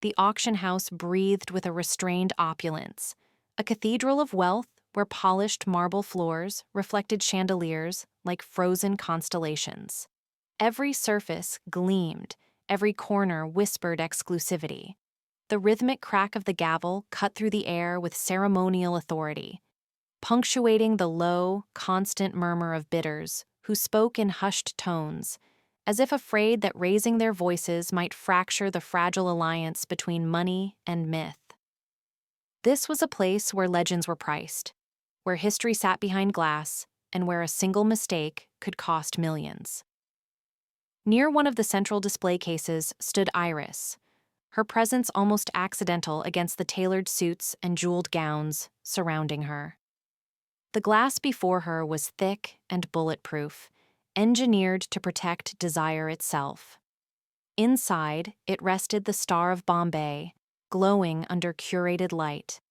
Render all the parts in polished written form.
the auction house breathed with a restrained opulence, a cathedral of wealth where polished marble floors reflected chandeliers like frozen constellations. Every surface gleamed, every corner whispered exclusivity. The rhythmic crack of the gavel cut through the air with ceremonial authority, punctuating the low, constant murmur of bidders who spoke in hushed tones, as if afraid that raising their voices might fracture the fragile alliance between money and myth. This was a place where legends were priced, where history sat behind glass, and where a single mistake could cost millions. Near one of the central display cases stood Iris, her presence almost accidental against the tailored suits and jeweled gowns surrounding her. The glass before her was thick and bulletproof, engineered to protect desire itself. Inside, it rested the Star of Bombay, glowing under curated light.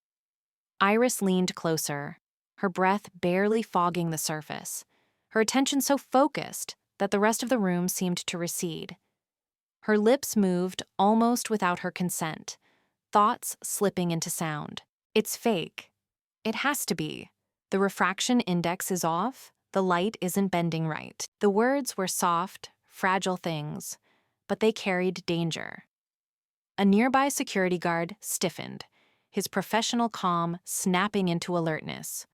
Iris leaned closer, her breath barely fogging the surface, her attention so focused that the rest of the room seemed to recede. Her lips moved almost without her consent, thoughts slipping into sound. It's fake. It has to be. The refraction index is off. The light isn't bending right. The words were soft, fragile things, but they carried danger. A nearby security guard stiffened, his professional calm snapping into alertness.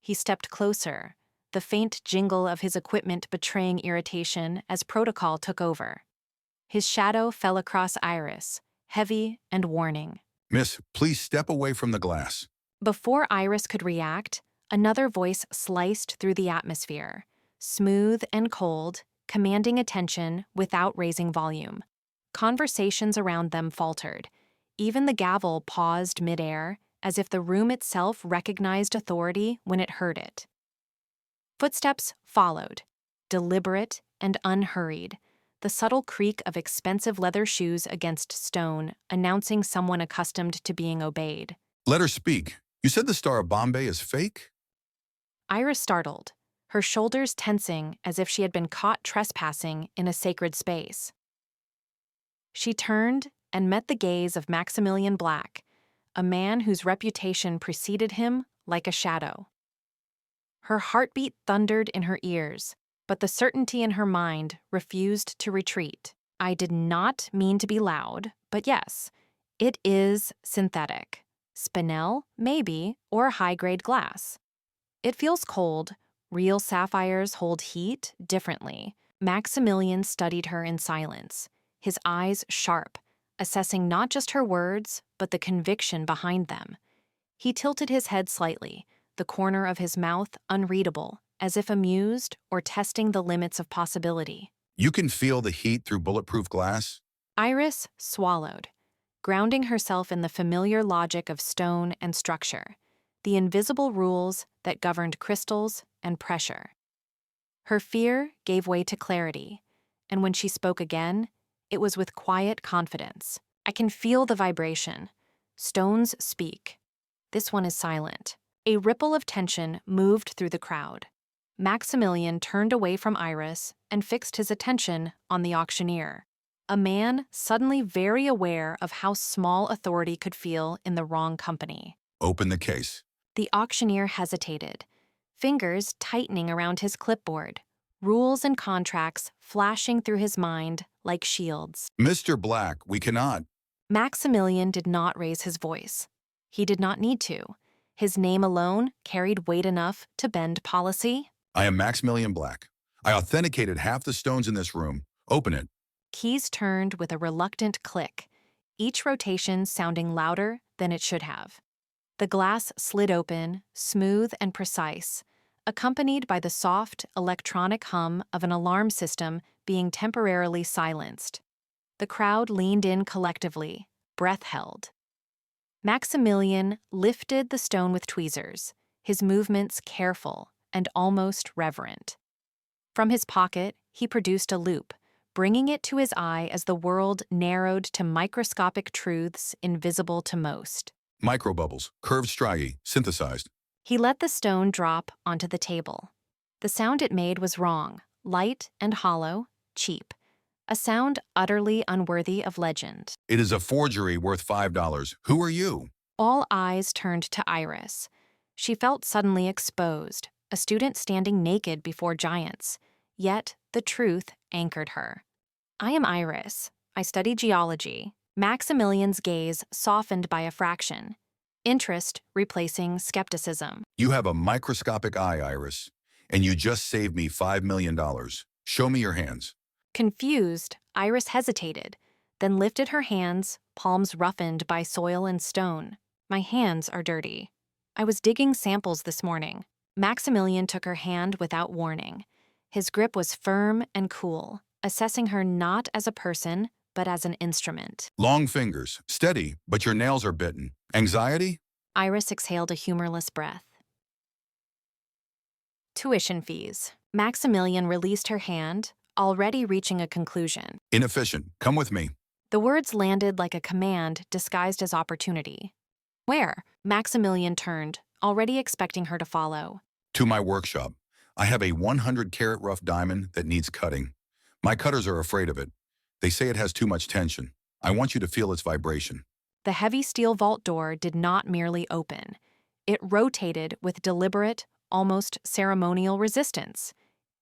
He stepped closer, the faint jingle of his equipment betraying irritation as protocol took over. His shadow fell across Iris, heavy and warning. Miss, please step away from the glass. Before Iris could react, another voice sliced through the atmosphere, smooth and cold, commanding attention without raising volume. Conversations around them faltered. Even the gavel paused midair, as if the room itself recognized authority when it heard it. Footsteps followed, deliberate and unhurried, the subtle creak of expensive leather shoes against stone, announcing someone accustomed to being obeyed. Let her speak. You said the Star of Bombay is fake? Iris startled, her shoulders tensing as if she had been caught trespassing in a sacred space. She turned and met the gaze of Maximilian Black, a man whose reputation preceded him like a shadow. Her heartbeat thundered in her ears, but the certainty in her mind refused to retreat. I did not mean to be loud, but yes, it is synthetic. Spinel, maybe, or high-grade glass. It feels cold. Real sapphires hold heat differently. Maximilian studied her in silence, his eyes sharp, assessing not just her words, but the conviction behind them. He tilted his head slightly, the corner of his mouth unreadable, as if amused or testing the limits of possibility. You can feel the heat through bulletproof glass? Iris swallowed, grounding herself in the familiar logic of stone and structure, the invisible rules that governed crystals and pressure. Her fear gave way to clarity, and when she spoke again, it was with quiet confidence. I can feel the vibration. Stones speak. This one is silent. A ripple of tension moved through the crowd. Maximilian turned away from Iris and fixed his attention on the auctioneer, a man suddenly very aware of how small authority could feel in the wrong company. Open the case. The auctioneer hesitated, fingers tightening around his clipboard, rules and contracts flashing through his mind like shields. Mr. Black, we cannot. Maximilian did not raise his voice. He did not need to. His name alone carried weight enough to bend policy. I am Maximilian Black. I authenticated half the stones in this room. Open it. Keys turned with a reluctant click, each rotation sounding louder than it should have. The glass slid open, smooth and precise, accompanied by the soft, electronic hum of an alarm system being temporarily silenced. The crowd leaned in collectively, breath held. Maximilian lifted the stone with tweezers, his movements careful and almost reverent. From his pocket, he produced a loupe, bringing it to his eye as the world narrowed to microscopic truths invisible to most. Microbubbles, curved striae, synthesized. He let the stone drop onto the table. The sound it made was wrong, light and hollow, cheap, a sound utterly unworthy of legend. It is a forgery worth $5. Who are you? All eyes turned to Iris. She felt suddenly exposed, a student standing naked before giants. Yet the truth anchored her. I am Iris. I study geology. Maximilian's gaze softened by a fraction. Interest replacing skepticism. You have a microscopic eye, Iris, and you just saved me $5 million. Show me your hands. Confused, Iris hesitated, then lifted her hands, palms roughened by soil and stone. My hands are dirty. I was digging samples this morning. Maximilian took her hand without warning. His grip was firm and cool, assessing her not as a person, but as an instrument. Long fingers, steady, but your nails are bitten. Anxiety? Iris exhaled a humorless breath. Tuition fees. Maximilian released her hand, already reaching a conclusion. Inefficient. Come with me. The words landed like a command disguised as opportunity. Where? Maximilian turned, already expecting her to follow. To my workshop. I have a 100-carat rough diamond that needs cutting. My cutters are afraid of it. They say it has too much tension. I want you to feel its vibration. The heavy steel vault door did not merely open. It rotated with deliberate, almost ceremonial resistance,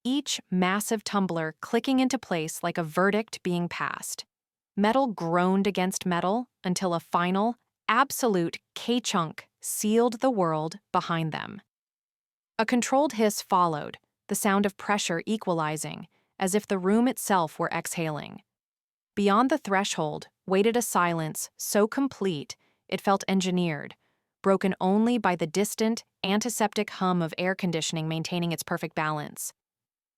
each massive tumbler clicking into place like a verdict being passed. Metal groaned against metal until a final, absolute K-chunk sealed the world behind them. A controlled hiss followed, the sound of pressure equalizing, as if the room itself were exhaling. Beyond the threshold waited a silence so complete it felt engineered, broken only by the distant, antiseptic hum of air conditioning maintaining its perfect balance.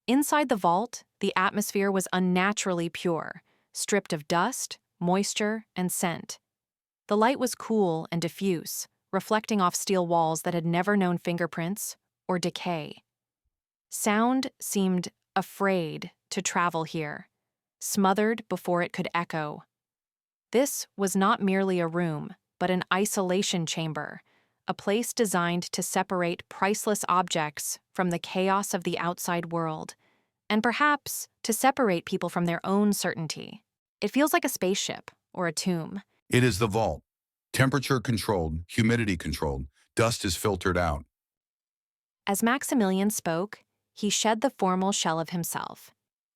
Inside the vault, the atmosphere was unnaturally pure, stripped of dust, moisture, and scent. The light was cool and diffuse, reflecting off steel walls that had never known fingerprints or decay. Sound seemed afraid to travel here, smothered before it could echo. This was not merely a room, but an isolation chamber, a place designed to separate priceless objects from the chaos of the outside world, and perhaps to separate people from their own certainty. It feels like a spaceship or a tomb. It is the vault. Temperature controlled, humidity controlled. Dust is filtered out. As Maximilian spoke, he shed the formal shell of himself.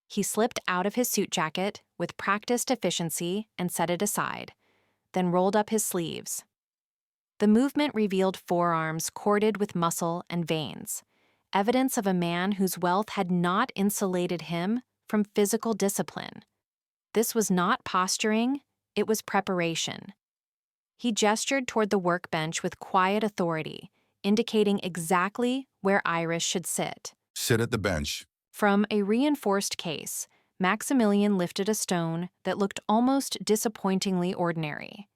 He slipped out of his suit jacket with practiced efficiency and set it aside, then rolled up his sleeves. The movement revealed forearms corded with muscle and veins, evidence of a man whose wealth had not insulated him from physical discipline. This was not posturing, it was preparation. He gestured toward the workbench with quiet authority, indicating exactly where Iris should sit. Sit at the bench. From a reinforced case, Maximilian lifted a stone that looked almost disappointingly ordinary.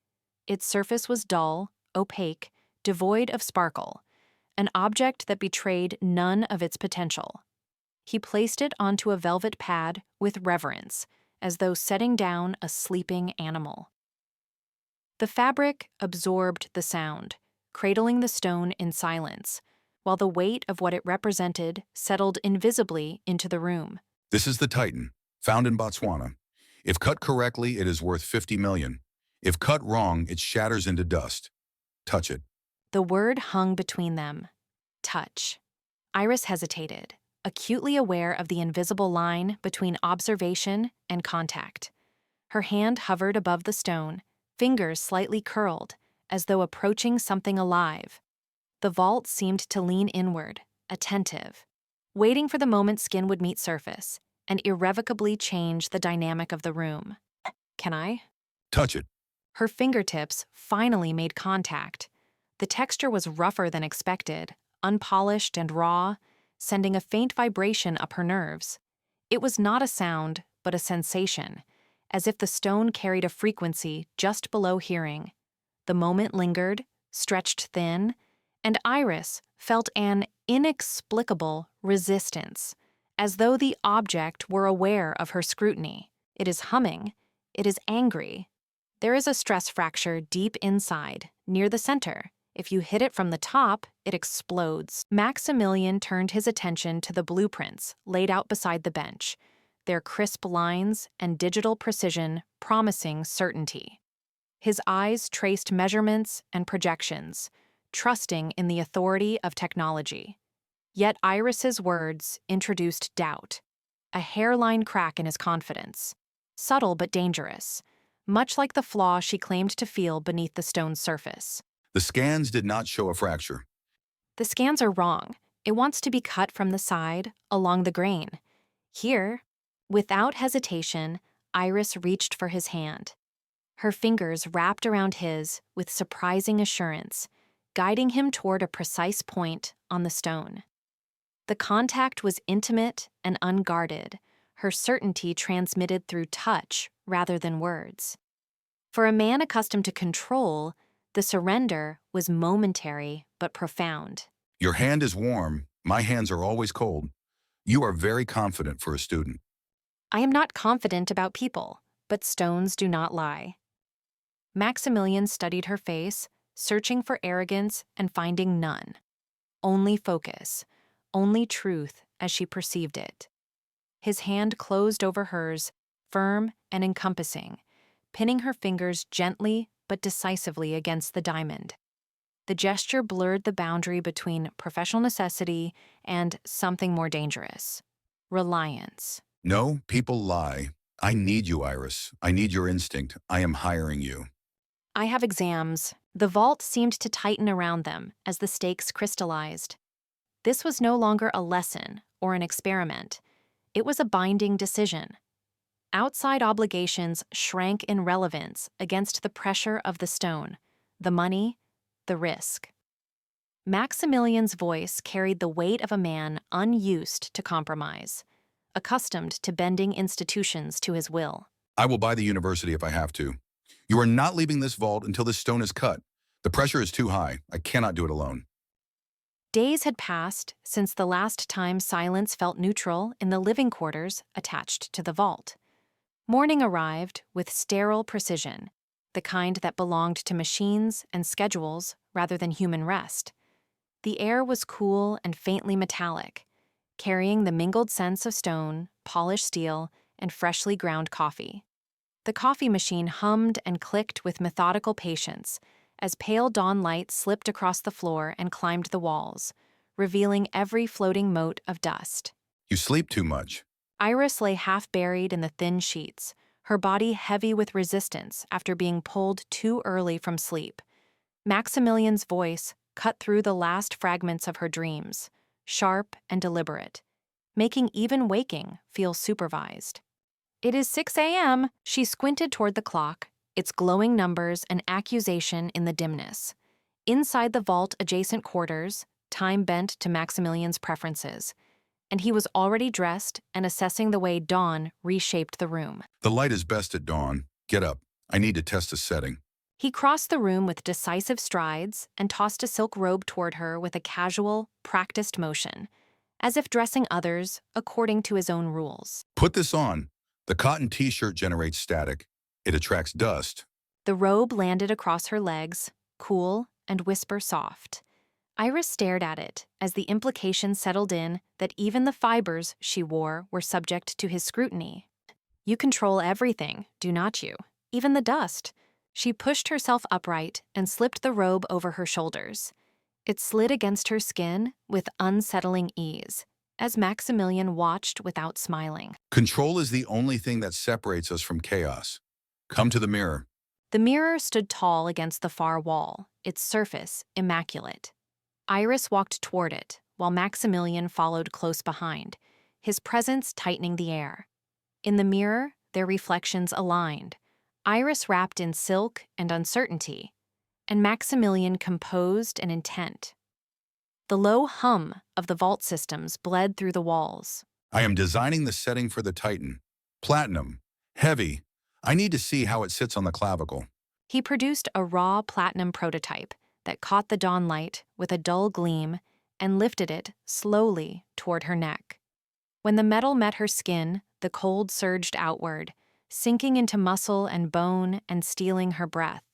Its surface was dull, opaque, devoid of sparkle, an object that betrayed none of its potential. He placed it onto a velvet pad with reverence, as though setting down a sleeping animal. The fabric absorbed the sound, cradling the stone in silence, while the weight of what it represented settled invisibly into the room. This is the Titan, found in Botswana. If cut correctly, it is worth $50 million. If cut wrong, it shatters into dust. Touch it. The word hung between them. Touch. Iris hesitated, acutely aware of the invisible line between observation and contact. Her hand hovered above the stone, fingers slightly curled, as though approaching something alive. The vault seemed to lean inward, attentive, waiting for the moment skin would meet surface and irrevocably change the dynamic of the room. Can I? Touch it. Her fingertips finally made contact. The texture was rougher than expected, unpolished and raw, sending a faint vibration up her nerves. It was not a sound, but a sensation, as if the stone carried a frequency just below hearing. The moment lingered, stretched thin, and Iris felt an inexplicable resistance, as though the object were aware of her scrutiny. It is humming. It is angry. There is a stress fracture deep inside, near the center. If you hit it from the top, it explodes. Maximilian turned his attention to the blueprints laid out beside the bench, their crisp lines and digital precision promising certainty. His eyes traced measurements and projections, trusting in the authority of technology. Yet Iris's words introduced doubt, a hairline crack in his confidence, subtle but dangerous, much like the flaw she claimed to feel beneath the stone's surface. The scans did not show a fracture. The scans are wrong. It wants to be cut from the side, along the grain. Here, without hesitation, Iris reached for his hand. Her fingers wrapped around his with surprising assurance, guiding him toward a precise point on the stone. The contact was intimate and unguarded, her certainty transmitted through touch rather than words. For a man accustomed to control, the surrender was momentary but profound. Your hand is warm. My hands are always cold. You are very confident for a student. I am not confident about people, but stones do not lie. Maximilian studied her face, searching for arrogance and finding none. Only focus, only truth as she perceived it. His hand closed over hers, firm and encompassing, pinning her fingers gently but decisively against the diamond. The gesture blurred the boundary between professional necessity and something more dangerous: reliance. No, people lie. I need you, Iris. I need your instinct. I am hiring you. I have exams. The vault seemed to tighten around them as the stakes crystallized. This was no longer a lesson or an experiment. It was a binding decision. Outside obligations shrank in relevance against the pressure of the stone, the money, the risk. Maximilian's voice carried the weight of a man unused to compromise, accustomed to bending institutions to his will. I will buy the university if I have to. You are not leaving this vault until this stone is cut. The pressure is too high. I cannot do it alone. Days had passed since the last time silence felt neutral in the living quarters attached to the vault. Morning arrived with sterile precision, the kind that belonged to machines and schedules rather than human rest. The air was cool and faintly metallic, carrying the mingled scents of stone, polished steel, and freshly ground coffee. The coffee machine hummed and clicked with methodical patience as pale dawn light slipped across the floor and climbed the walls, revealing every floating mote of dust. You sleep too much. Iris lay half buried in the thin sheets, her body heavy with resistance after being pulled too early from sleep. Maximilian's voice cut through the last fragments of her dreams, sharp and deliberate, making even waking feel supervised. It is 6 a.m. She squinted toward the clock, its glowing numbers an accusation in the dimness. Inside the vault-adjacent quarters, time bent to Maximilian's preferences, and he was already dressed and assessing the way dawn reshaped the room. The light is best at dawn. Get up. I need to test a setting. He crossed the room with decisive strides and tossed a silk robe toward her with a casual, practiced motion, as if dressing others according to his own rules. Put this on. The cotton t-shirt generates static. It attracts dust. The robe landed across her legs, cool and whisper soft. Iris stared at it as the implication settled in that even the fibers she wore were subject to his scrutiny. You control everything, do not you? Even the dust. She pushed herself upright and slipped the robe over her shoulders. It slid against her skin with unsettling ease, as Maximilian watched without smiling. Control is the only thing that separates us from chaos. Come to the mirror. The mirror stood tall against the far wall, its surface immaculate. Iris walked toward it, while Maximilian followed close behind, his presence tightening the air. In the mirror, their reflections aligned, Iris wrapped in silk and uncertainty, and Maximilian composed and intent. The low hum of the vault systems bled through the walls. I am designing the setting for the Titan. Platinum. Heavy. I need to see how it sits on the clavicle. He produced a raw platinum prototype that caught the dawn light with a dull gleam and lifted it slowly toward her neck. When the metal met her skin, the cold surged outward, sinking into muscle and bone and stealing her breath.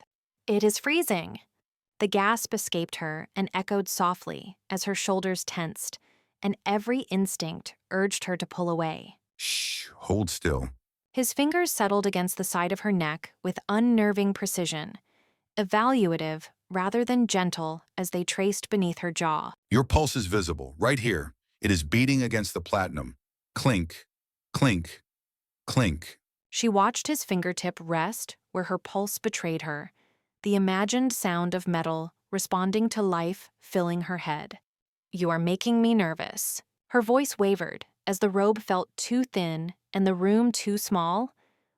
"It is freezing." The gasp escaped her and echoed softly as her shoulders tensed, and every instinct urged her to pull away. Shh, hold still. His fingers settled against the side of her neck with unnerving precision, evaluative rather than gentle as they traced beneath her jaw. Your pulse is visible, right here. It is beating against the platinum. Clink, clink, clink. She watched his fingertip rest where her pulse betrayed her, the imagined sound of metal responding to life filling her head. You are making me nervous. Her voice wavered as the robe felt too thin and the room too small,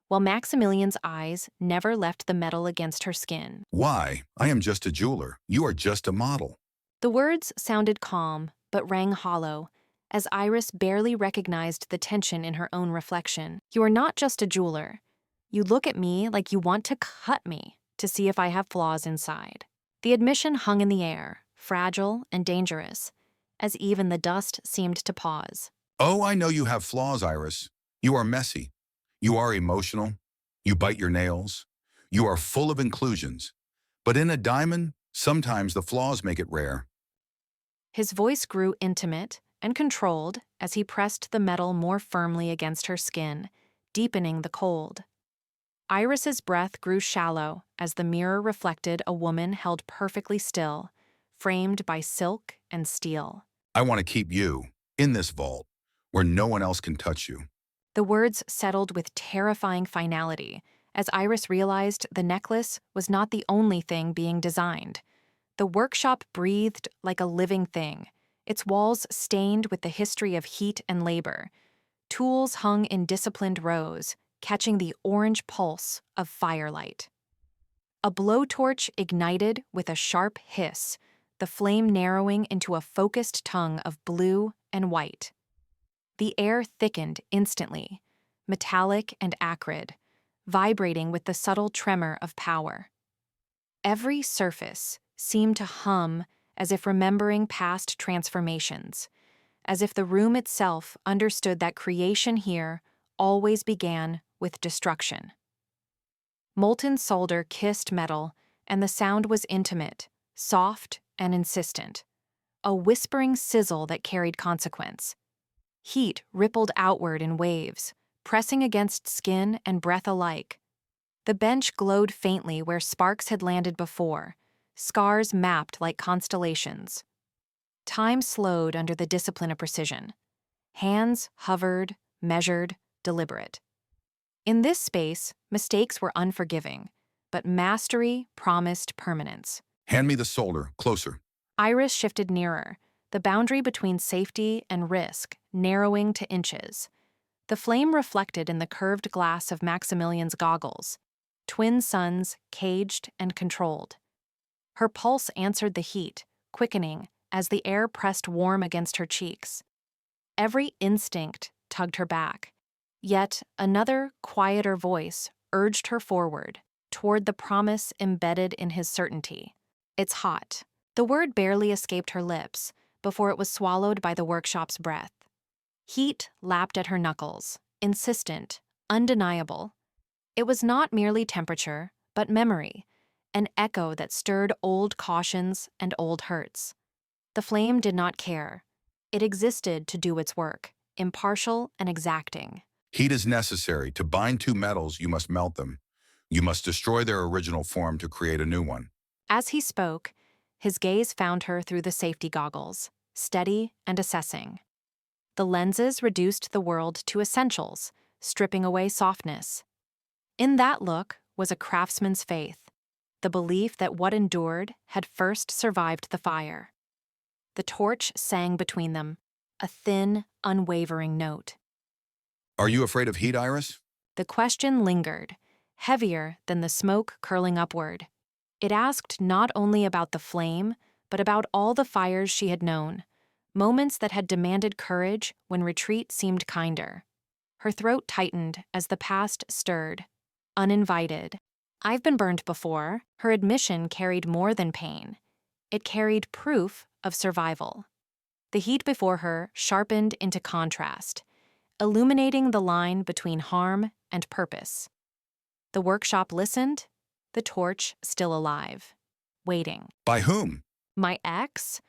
while Maximilian's eyes never left the metal against her skin. Why? I am just a jeweler. You are just a model. The words sounded calm, but rang hollow, as Iris barely recognized the tension in her own reflection. You are not just a jeweler. You look at me like you want to cut me to see if I have flaws inside. The admission hung in the air, fragile and dangerous, as even the dust seemed to pause. Oh, I know you have flaws, Iris. You are messy. You are emotional. You bite your nails. You are full of inclusions. But in a diamond, sometimes the flaws make it rare. His voice grew intimate and controlled as he pressed the metal more firmly against her skin, deepening the cold. Iris's breath grew shallow as the mirror reflected a woman held perfectly still, framed by silk and steel. I want to keep you in this vault where no one else can touch you. The words settled with terrifying finality as Iris realized the necklace was not the only thing being designed. The workshop breathed like a living thing, its walls stained with the history of heat and labor. Tools hung in disciplined rows, catching the orange pulse of firelight. A blowtorch ignited with a sharp hiss, the flame narrowing into a focused tongue of blue and white. The air thickened instantly, metallic and acrid, vibrating with the subtle tremor of power. Every surface seemed to hum as if remembering past transformations, as if the room itself understood that creation here always began with destruction. Molten solder kissed metal, and the sound was intimate, soft, and insistent, a whispering sizzle that carried consequence. Heat rippled outward in waves, pressing against skin and breath alike. The bench glowed faintly where sparks had landed before, scars mapped like constellations. Time slowed under the discipline of precision. Hands hovered, measured, deliberate. In this space, mistakes were unforgiving, but mastery promised permanence. Hand me the solder, closer. Iris shifted nearer, the boundary between safety and risk narrowing to inches. The flame reflected in the curved glass of Maximilian's goggles, twin suns caged and controlled. Her pulse answered the heat, quickening as the air pressed warm against her cheeks. Every instinct tugged her back, yet another, quieter voice urged her forward, toward the promise embedded in his certainty. It's hot. The word barely escaped her lips before it was swallowed by the workshop's breath. Heat lapped at her knuckles, insistent, undeniable. It was not merely temperature, but memory, an echo that stirred old cautions and old hurts. The flame did not care. It existed to do its work, impartial and exacting. Heat is necessary. To bind two metals, you must melt them. You must destroy their original form to create a new one. As he spoke, his gaze found her through the safety goggles, steady and assessing. The lenses reduced the world to essentials, stripping away softness. In that look was a craftsman's faith, the belief that what endured had first survived the fire. The torch sang between them, a thin, unwavering note. Are you afraid of heat, Iris? The question lingered, heavier than the smoke curling upward. It asked not only about the flame, but about all the fires she had known, moments that had demanded courage when retreat seemed kinder. Her throat tightened as the past stirred, uninvited. I've been burned before. Her admission carried more than pain. It carried proof of survival. The heat before her sharpened into contrast, illuminating the line between harm and purpose. The workshop listened, the torch still alive, waiting. By whom? My ex?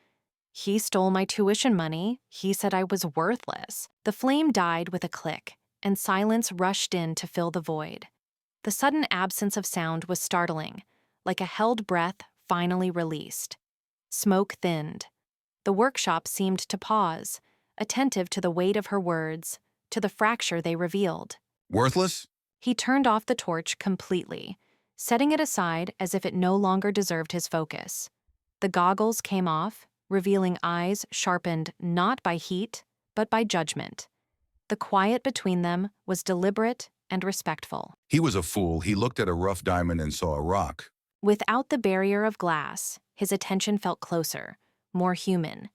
He stole my tuition money. He said I was worthless. The flame died with a click, and silence rushed in to fill the void. The sudden absence of sound was startling, like a held breath finally released. Smoke thinned. The workshop seemed to pause, attentive to the weight of her words, to the fracture they revealed. Worthless? He turned off the torch completely, setting it aside as if it no longer deserved his focus. The goggles came off, revealing eyes sharpened not by heat, but by judgment. The quiet between them was deliberate and respectful. He was a fool. He looked at a rough diamond and saw a rock. Without the barrier of glass, his attention felt closer, more human.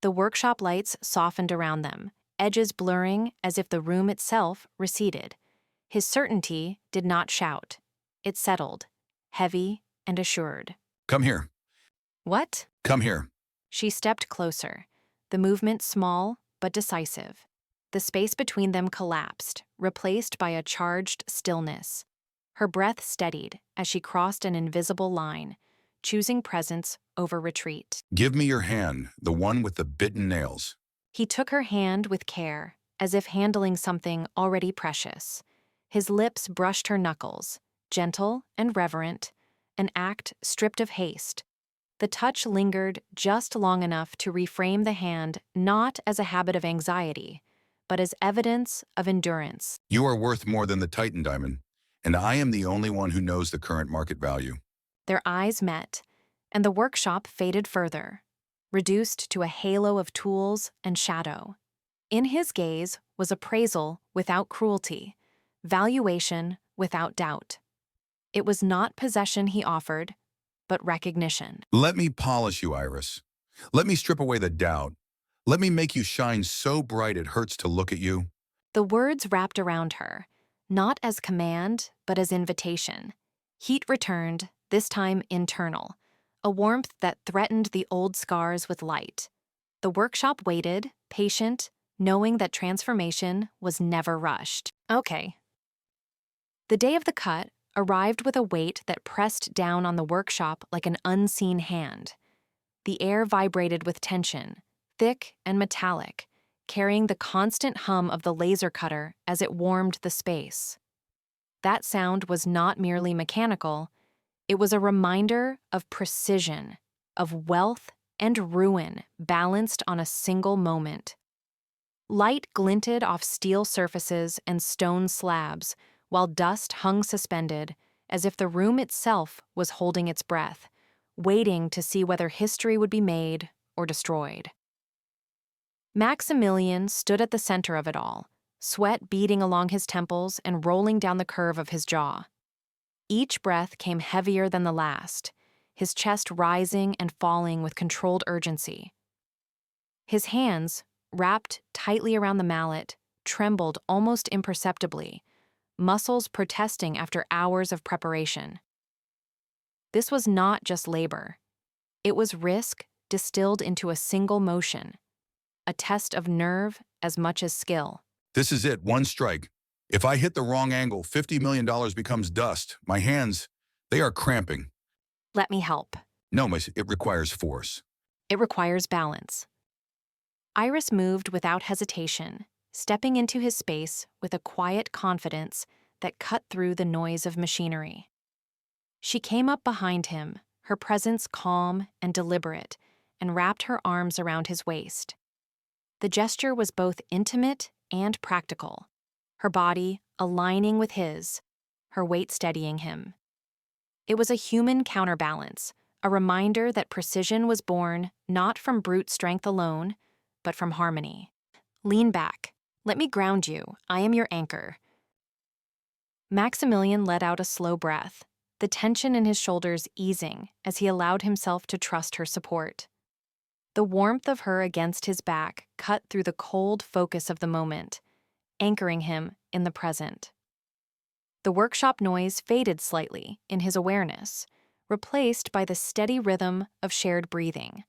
The workshop lights softened around them, edges blurring as if the room itself receded. His certainty did not shout. It settled, heavy and assured. Come here. What? Come here. She stepped closer, the movement small but decisive. The space between them collapsed, replaced by a charged stillness. Her breath steadied as she crossed an invisible line, choosing presence over retreat. Give me your hand, the one with the bitten nails. He took her hand with care, as if handling something already precious. His lips brushed her knuckles, gentle and reverent, an act stripped of haste. The touch lingered just long enough to reframe the hand not as a habit of anxiety, but as evidence of endurance. You are worth more than the Titan diamond, and I am the only one who knows the current market value. Their eyes met, and the workshop faded further, reduced to a halo of tools and shadow. In his gaze was appraisal without cruelty, valuation without doubt. It was not possession he offered, but recognition. Let me polish you, Iris. Let me strip away the doubt. Let me make you shine so bright it hurts to look at you. The words wrapped around her, not as command, but as invitation. Heat returned, this time internal, a warmth that threatened the old scars with light. The workshop waited, patient, knowing that transformation was never rushed. Okay. The day of the cut arrived with a weight that pressed down on the workshop like an unseen hand. The air vibrated with tension, thick and metallic, carrying the constant hum of the laser cutter as it warmed the space. That sound was not merely mechanical, it was a reminder of precision, of wealth and ruin balanced on a single moment. Light glinted off steel surfaces and stone slabs, while dust hung suspended, as if the room itself was holding its breath, waiting to see whether history would be made or destroyed. Maximilian stood at the center of it all, sweat beading along his temples and rolling down the curve of his jaw. Each breath came heavier than the last, his chest rising and falling with controlled urgency. His hands, wrapped tightly around the mallet, trembled almost imperceptibly, muscles protesting after hours of preparation. This was not just labor. It was risk distilled into a single motion, a test of nerve as much as skill. This is it, one strike. If I hit the wrong angle, $50 million becomes dust. My hands, they are cramping. Let me help. No, miss, it requires force. It requires balance. Iris moved without hesitation, stepping into his space with a quiet confidence that cut through the noise of machinery. She came up behind him, her presence calm and deliberate, and wrapped her arms around his waist. The gesture was both intimate and practical, her body aligning with his, her weight steadying him. It was a human counterbalance, a reminder that precision was born not from brute strength alone, but from harmony. Lean back. Let me ground you. I am your anchor. Maximilian let out a slow breath, the tension in his shoulders easing as he allowed himself to trust her support. The warmth of her against his back cut through the cold focus of the moment, anchoring him in the present. The workshop noise faded slightly in his awareness, replaced by the steady rhythm of shared breathing,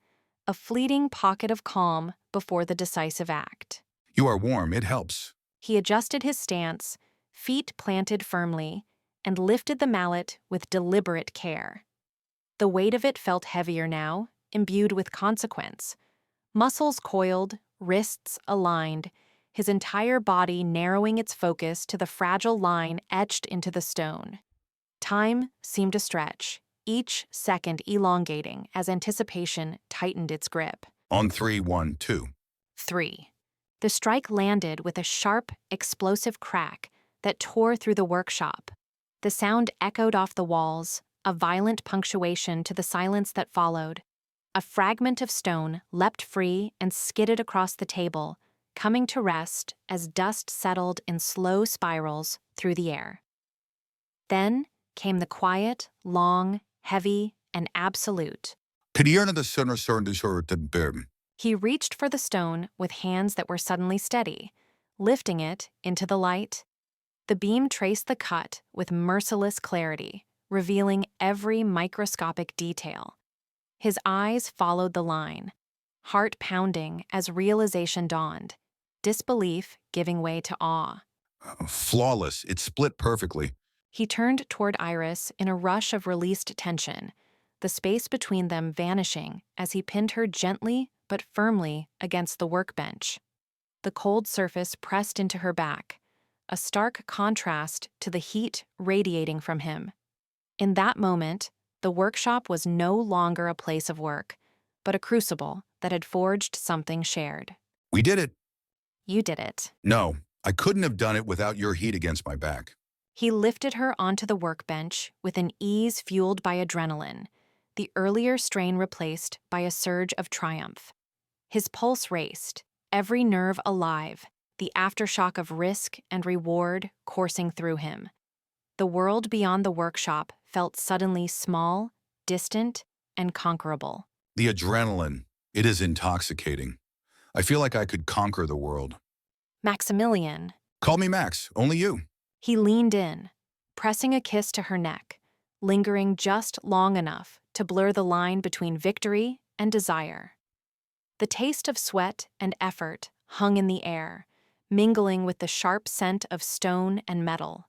a fleeting pocket of calm before the decisive act. You are warm, it helps. He adjusted his stance, feet planted firmly, and lifted the mallet with deliberate care. The weight of it felt heavier now, imbued with consequence. Muscles coiled, wrists aligned, his entire body narrowing its focus to the fragile line etched into the stone. Time seemed to stretch, each second elongating as anticipation tightened its grip. On three, one, two. 3. The strike landed with a sharp, explosive crack that tore through the workshop. The sound echoed off the walls, a violent punctuation to the silence that followed. A fragment of stone leapt free and skidded across the table, coming to rest as dust settled in slow spirals through the air. Then came the quiet, long, heavy, and absolute. He reached for the stone with hands that were suddenly steady, lifting it into the light. The beam traced the cut with merciless clarity, revealing every microscopic detail. His eyes followed the line, heart pounding as realization dawned, disbelief giving way to awe. Flawless. It split perfectly. He turned toward Iris in a rush of released tension, the space between them vanishing as he pinned her gently but firmly against the workbench. The cold surface pressed into her back, a stark contrast to the heat radiating from him. In that moment, the workshop was no longer a place of work, but a crucible that had forged something shared. We did it. You did it. No, I couldn't have done it without your heat against my back. He lifted her onto the workbench with an ease fueled by adrenaline, the earlier strain replaced by a surge of triumph. His pulse raced, every nerve alive, the aftershock of risk and reward coursing through him. The world beyond the workshop felt suddenly small, distant, and conquerable. The adrenaline, it is intoxicating. I feel like I could conquer the world. Maximilian. Call me Max, only you. He leaned in, pressing a kiss to her neck, lingering just long enough to blur the line between victory and desire. The taste of sweat and effort hung in the air, mingling with the sharp scent of stone and metal.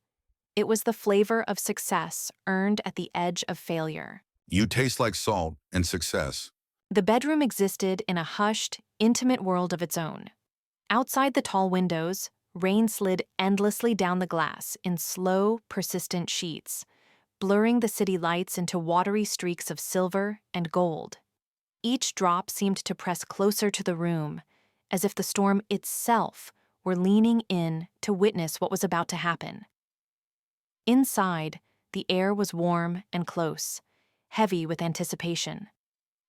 It was the flavor of success earned at the edge of failure. You taste like salt and success. The bedroom existed in a hushed, intimate world of its own. Outside the tall windows, rain slid endlessly down the glass in slow, persistent sheets, blurring the city lights into watery streaks of silver and gold. Each drop seemed to press closer to the room, as if the storm itself were leaning in to witness what was about to happen. Inside, the air was warm and close, heavy with anticipation.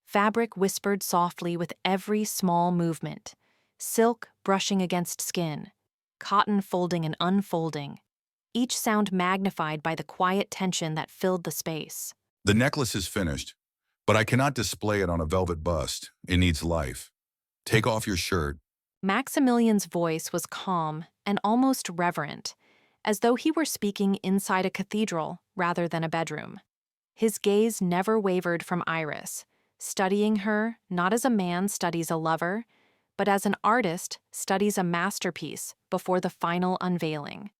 Fabric whispered softly with every small movement, silk brushing against skin, cotton folding and unfolding, each sound magnified by the quiet tension that filled the space. The necklace is finished, but I cannot display it on a velvet bust. It needs life. Take off your shirt. Maximilian's voice was calm and almost reverent, as though he were speaking inside a cathedral rather than a bedroom. His gaze never wavered from Iris, studying her not as a man studies a lover, but as an artist studies a masterpiece before the final unveiling.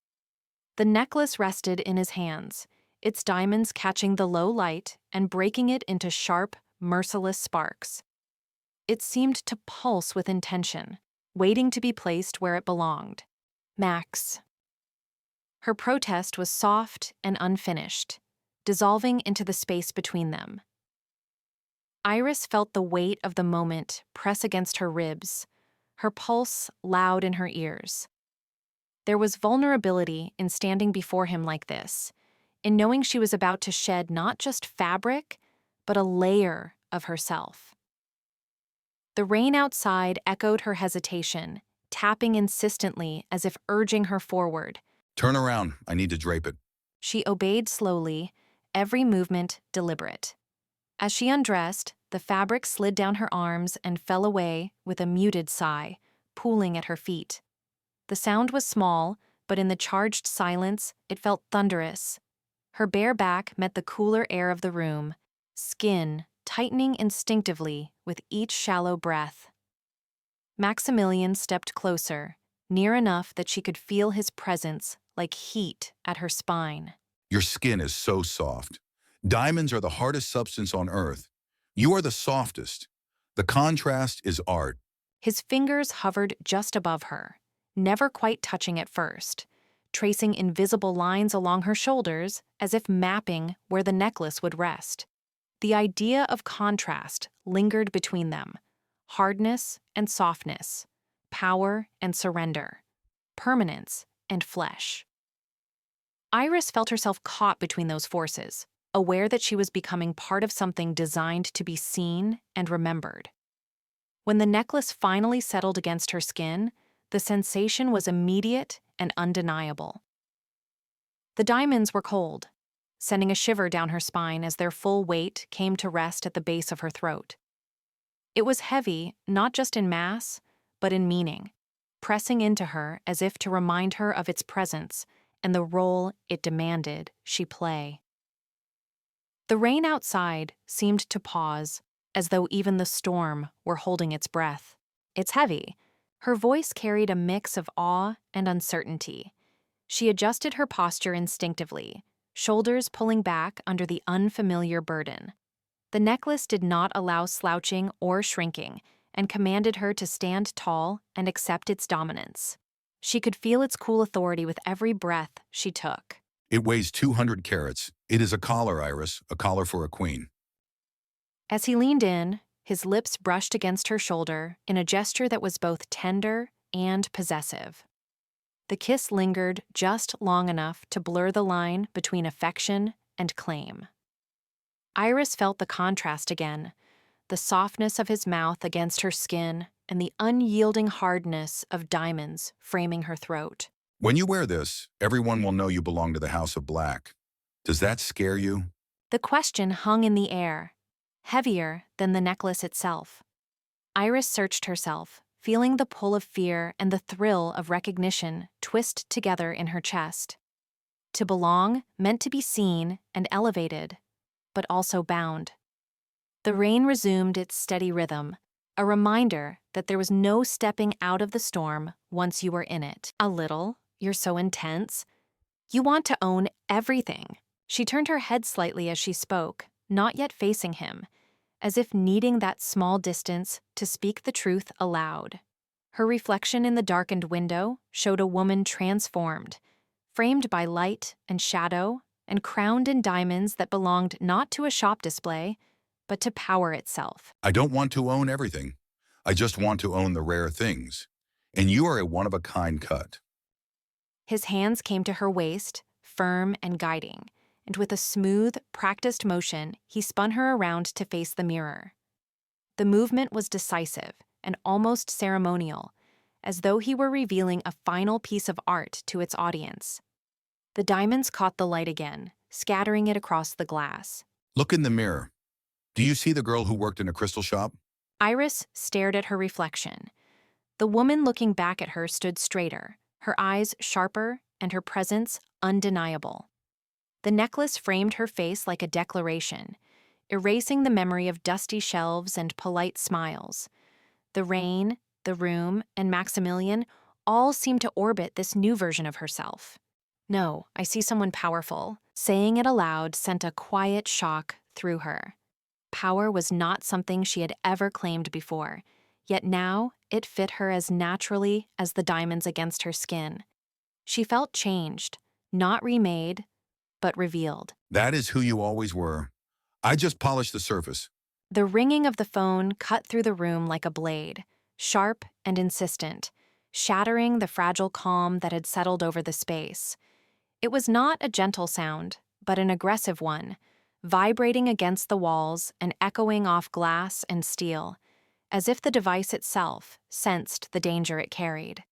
The necklace rested in his hands, its diamonds catching the low light and breaking it into sharp, merciless sparks. It seemed to pulse with intention, waiting to be placed where it belonged. Max. Her protest was soft and unfinished, dissolving into the space between them. Iris felt the weight of the moment press against her ribs, her pulse loud in her ears. There was vulnerability in standing before him like this, in knowing she was about to shed not just fabric, but a layer of herself. The rain outside echoed her hesitation, tapping insistently as if urging her forward. Turn around. I need to drape it. She obeyed slowly, every movement deliberate. As she undressed, the fabric slid down her arms and fell away with a muted sigh, pooling at her feet. The sound was small, but in the charged silence, it felt thunderous. Her bare back met the cooler air of the room, skin tightening instinctively with each shallow breath. Maximilian stepped closer, near enough that she could feel his presence like heat at her spine. Your skin is so soft. Diamonds are the hardest substance on earth. You are the softest. The contrast is art. His fingers hovered just above her, never quite touching at first, tracing invisible lines along her shoulders as if mapping where the necklace would rest. The idea of contrast lingered between them: hardness and softness, power and surrender, permanence and flesh. Iris felt herself caught between those forces, aware that she was becoming part of something designed to be seen and remembered. When the necklace finally settled against her skin, the sensation was immediate and undeniable. The diamonds were cold, sending a shiver down her spine as their full weight came to rest at the base of her throat. It was heavy, not just in mass, but in meaning, pressing into her as if to remind her of its presence and the role it demanded she play. The rain outside seemed to pause, as though even the storm were holding its breath. "It's heavy." Her voice carried a mix of awe and uncertainty. She adjusted her posture instinctively, shoulders pulling back under the unfamiliar burden. The necklace did not allow slouching or shrinking, and commanded her to stand tall and accept its dominance. She could feel its cool authority with every breath she took. It weighs 200 carats. It is a collar, Iris, a collar for a queen. As he leaned in, his lips brushed against her shoulder in a gesture that was both tender and possessive. The kiss lingered just long enough to blur the line between affection and claim. Iris felt the contrast again, the softness of his mouth against her skin and the unyielding hardness of diamonds framing her throat. When you wear this, everyone will know you belong to the House of Black. Does that scare you? The question hung in the air, heavier than the necklace itself. Iris searched herself, feeling the pull of fear and the thrill of recognition twist together in her chest. To belong meant to be seen and elevated, but also bound. The rain resumed its steady rhythm, a reminder that there was no stepping out of the storm once you were in it. "A little, you're so intense. You want to own everything." She turned her head slightly as she spoke, not yet facing him, as if needing that small distance to speak the truth aloud. Her reflection in the darkened window showed a woman transformed, framed by light and shadow, and crowned in diamonds that belonged not to a shop display, but to power itself. I don't want to own everything. I just want to own the rare things. And you are a one-of-a-kind cut. His hands came to her waist, firm and guiding, and with a smooth, practiced motion, he spun her around to face the mirror. The movement was decisive and almost ceremonial, as though he were revealing a final piece of art to its audience. The diamonds caught the light again, scattering it across the glass. Look in the mirror. Do you see the girl who worked in a crystal shop? Iris stared at her reflection. The woman looking back at her stood straighter, her eyes sharper and her presence undeniable. The necklace framed her face like a declaration, erasing the memory of dusty shelves and polite smiles. The rain, the room, and Maximilian all seemed to orbit this new version of herself. "No, I see someone powerful." Saying it aloud sent a quiet shock through her. Power was not something she had ever claimed before, yet now it fit her as naturally as the diamonds against her skin. She felt changed, not remade, but revealed. That is who you always were. I just polished the surface. The ringing of the phone cut through the room like a blade, sharp and insistent, shattering the fragile calm that had settled over the space. It was not a gentle sound, but an aggressive one, vibrating against the walls and echoing off glass and steel, as if the device itself sensed the danger it carried.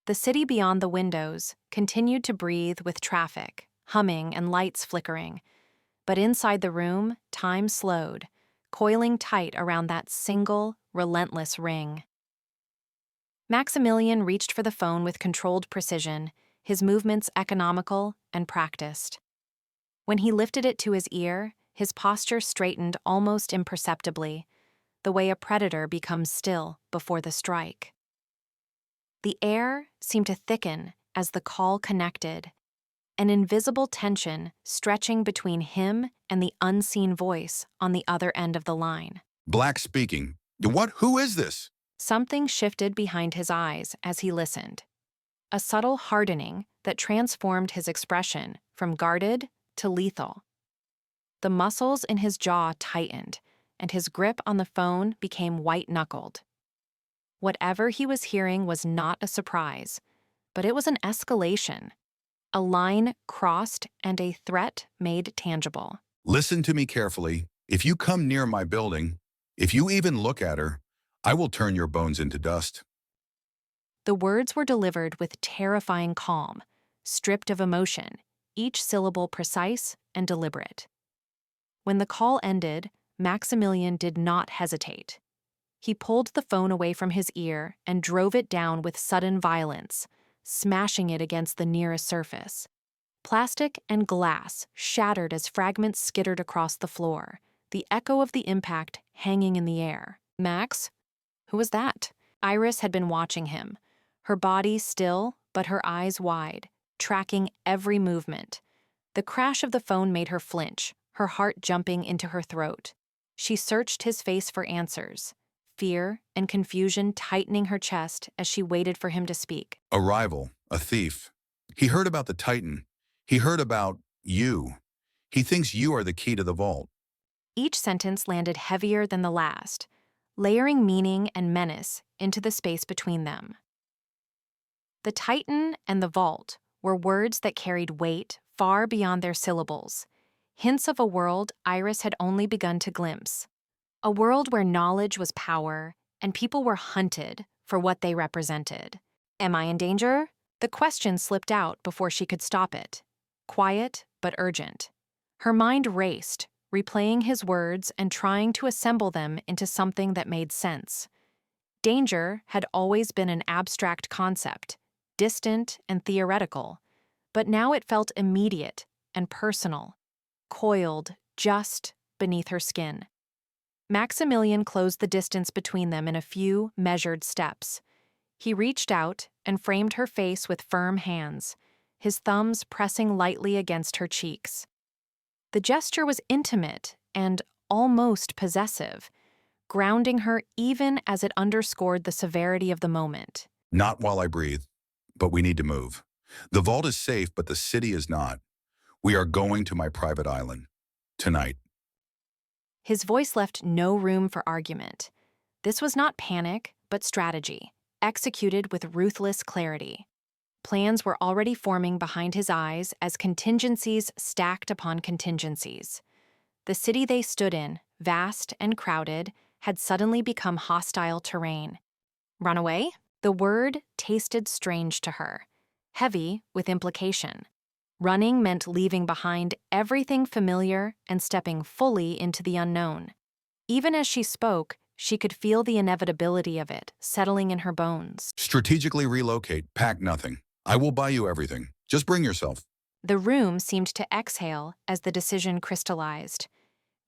The city beyond the windows continued to breathe with traffic, humming and lights flickering, but inside the room, time slowed, coiling tight around that single, relentless ring. Maximilian reached for the phone with controlled precision, his movements economical and practiced. When he lifted it to his ear, his posture straightened almost imperceptibly, the way a predator becomes still before the strike. The air seemed to thicken as the call connected, an invisible tension stretching between him and the unseen voice on the other end of the line. Black speaking. What? Who is this? Something shifted behind his eyes as he listened. a subtle hardening that transformed his expression from guarded to lethal. The muscles in his jaw tightened, and his grip on the phone became white-knuckled. Whatever he was hearing was not a surprise, but it was an escalation, a line crossed and a threat made tangible. Listen to me carefully. If you come near my building, if you even look at her, I will turn your bones into dust. The words were delivered with terrifying calm, stripped of emotion, each syllable precise and deliberate. When the call ended, Maximilian did not hesitate. He pulled the phone away from his ear and drove it down with sudden violence, smashing it against the nearest surface. Plastic and glass shattered as fragments skittered across the floor, the echo of the impact hanging in the air. Max? Who was that? Iris had been watching him, her body still, but her eyes wide, tracking every movement. The crash of the phone made her flinch, her heart jumping into her throat. She searched his face for answers, fear and confusion tightening her chest as she waited for him to speak. A rival, a thief. He heard about the Titan. He heard about you. He thinks you are the key to the vault. Each sentence landed heavier than the last, layering meaning and menace into the space between them. The Titan and the vault were words that carried weight far beyond their syllables, hints of a world Iris had only begun to glimpse. A world where knowledge was power and people were hunted for what they represented. Am I in danger? The question slipped out before she could stop it. Quiet but urgent. Her mind raced, replaying his words and trying to assemble them into something that made sense. Danger had always been an abstract concept, distant and theoretical, but now it felt immediate and personal, coiled just beneath her skin. Maximilian closed the distance between them in a few measured steps. He reached out and framed her face with firm hands, his thumbs pressing lightly against her cheeks. The gesture was intimate and almost possessive, grounding her even as it underscored the severity of the moment. Not while I breathe, but we need to move. The vault is safe, but the city is not. We are going to my private island. Tonight. His voice left no room for argument. This was not panic, but strategy, executed with ruthless clarity. Plans were already forming behind his eyes as contingencies stacked upon contingencies. The city they stood in, vast and crowded, had suddenly become hostile terrain. Run away? The word tasted strange to her, heavy with implication. Running meant leaving behind everything familiar and stepping fully into the unknown. Even as she spoke, she could feel the inevitability of it settling in her bones. Strategically relocate, pack nothing. I will buy you everything. Just bring yourself. The room seemed to exhale as the decision crystallized.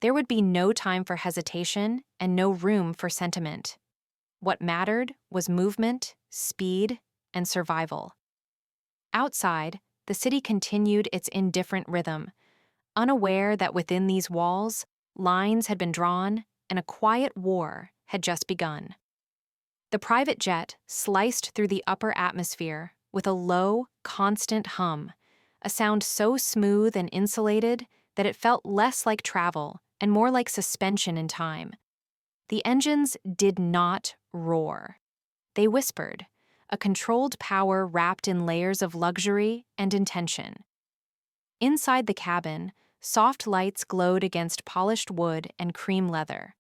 There would be no time for hesitation and no room for sentiment. What mattered was movement, speed, and survival. Outside, the city continued its indifferent rhythm, unaware that within these walls, lines had been drawn and a quiet war had just begun. The private jet sliced through the upper atmosphere with a low, constant hum, a sound so smooth and insulated that it felt less like travel and more like suspension in time. The engines did not roar. They whispered, a controlled power wrapped in layers of luxury and intention. Inside the cabin, soft lights glowed against polished wood and cream leather.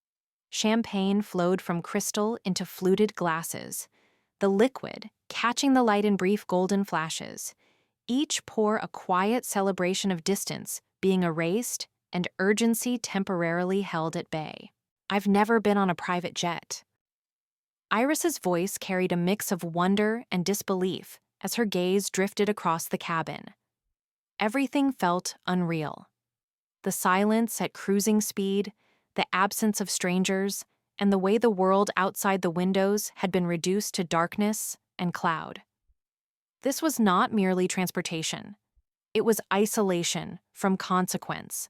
Champagne flowed from crystal into fluted glasses, the liquid catching the light in brief golden flashes. Each pour a quiet celebration of distance being erased and urgency temporarily held at bay. I've never been on a private jet. Iris's voice carried a mix of wonder and disbelief as her gaze drifted across the cabin. Everything felt unreal. The silence at cruising speed, the absence of strangers, and the way the world outside the windows had been reduced to darkness and cloud. This was not merely transportation. It was isolation from consequence,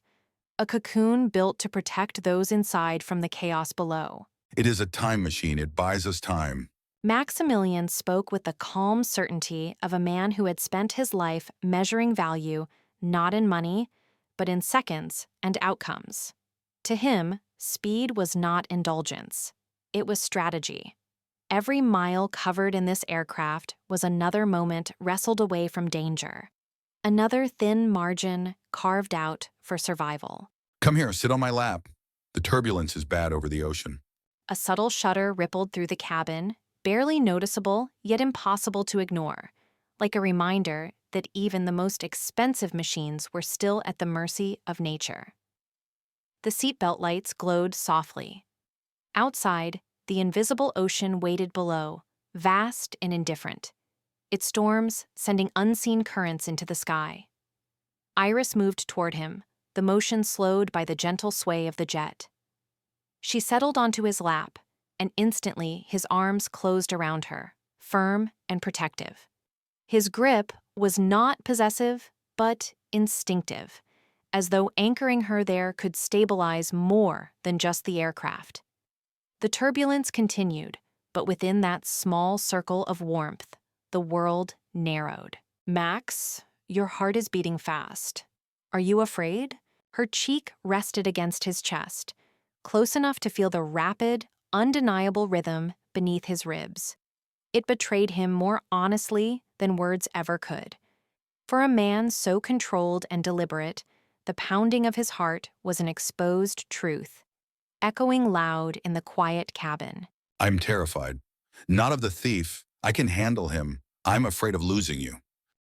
a cocoon built to protect those inside from the chaos below. It is a time machine. It buys us time. Maximilian spoke with the calm certainty of a man who had spent his life measuring value not in money, but in seconds and outcomes. To him, speed was not indulgence. It was strategy. Every mile covered in this aircraft was another moment wrestled away from danger, another thin margin carved out for survival. Come here, sit on my lap. The turbulence is bad over the ocean. A subtle shudder rippled through the cabin, barely noticeable yet impossible to ignore, like a reminder that even the most expensive machines were still at the mercy of nature. The seatbelt lights glowed softly. Outside, the invisible ocean waited below, vast and indifferent, its storms sending unseen currents into the sky. Iris moved toward him, the motion slowed by the gentle sway of the jet. She settled onto his lap, and instantly his arms closed around her, firm and protective. His grip was not possessive, but instinctive, as though anchoring her there could stabilize more than just the aircraft. The turbulence continued, but within that small circle of warmth, the world narrowed. "Max, your heart is beating fast. Are you afraid?" Her cheek rested against his chest, close enough to feel the rapid, undeniable rhythm beneath his ribs. It betrayed him more honestly than words ever could. For a man so controlled and deliberate, the pounding of his heart was an exposed truth, echoing loud in the quiet cabin. I'm terrified. Not of the thief. I can handle him. I'm afraid of losing you.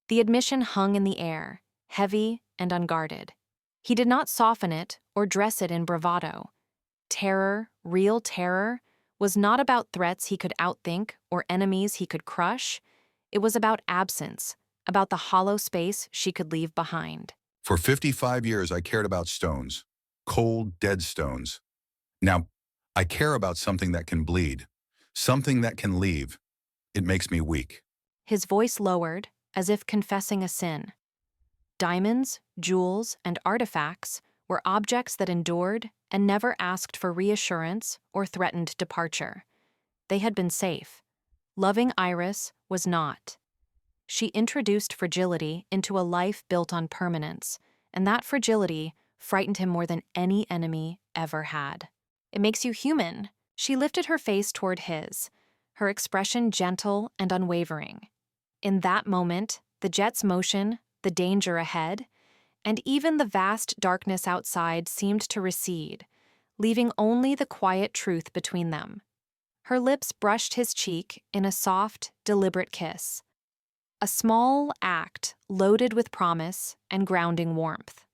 The admission hung in the air, heavy and unguarded. He did not soften it or dress it in bravado. Terror, real terror, was not about threats he could outthink or enemies he could crush. It was about absence, about the hollow space she could leave behind. For 55 years, I cared about stones. Cold, dead stones. Now, I care about something that can bleed. Something that can leave. It makes me weak. His voice lowered, as if confessing a sin. Diamonds, jewels, and artifacts were objects that endured and never asked for reassurance or threatened departure. They had been safe. Loving Iris was not. She introduced fragility into a life built on permanence, and that fragility frightened him more than any enemy ever had. "It makes you human." She lifted her face toward his, her expression gentle and unwavering. In that moment, the jet's motion, the danger ahead, and even the vast darkness outside seemed to recede, leaving only the quiet truth between them. Her lips brushed his cheek in a soft, deliberate kiss. A small act loaded with promise and grounding warmth.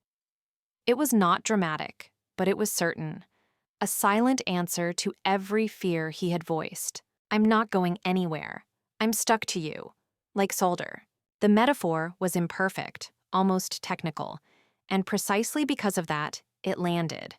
It was not dramatic, but it was certain. A silent answer to every fear he had voiced. "I'm not going anywhere. I'm stuck to you." Like Solder. The metaphor was imperfect, almost technical, and precisely because of that, it landed.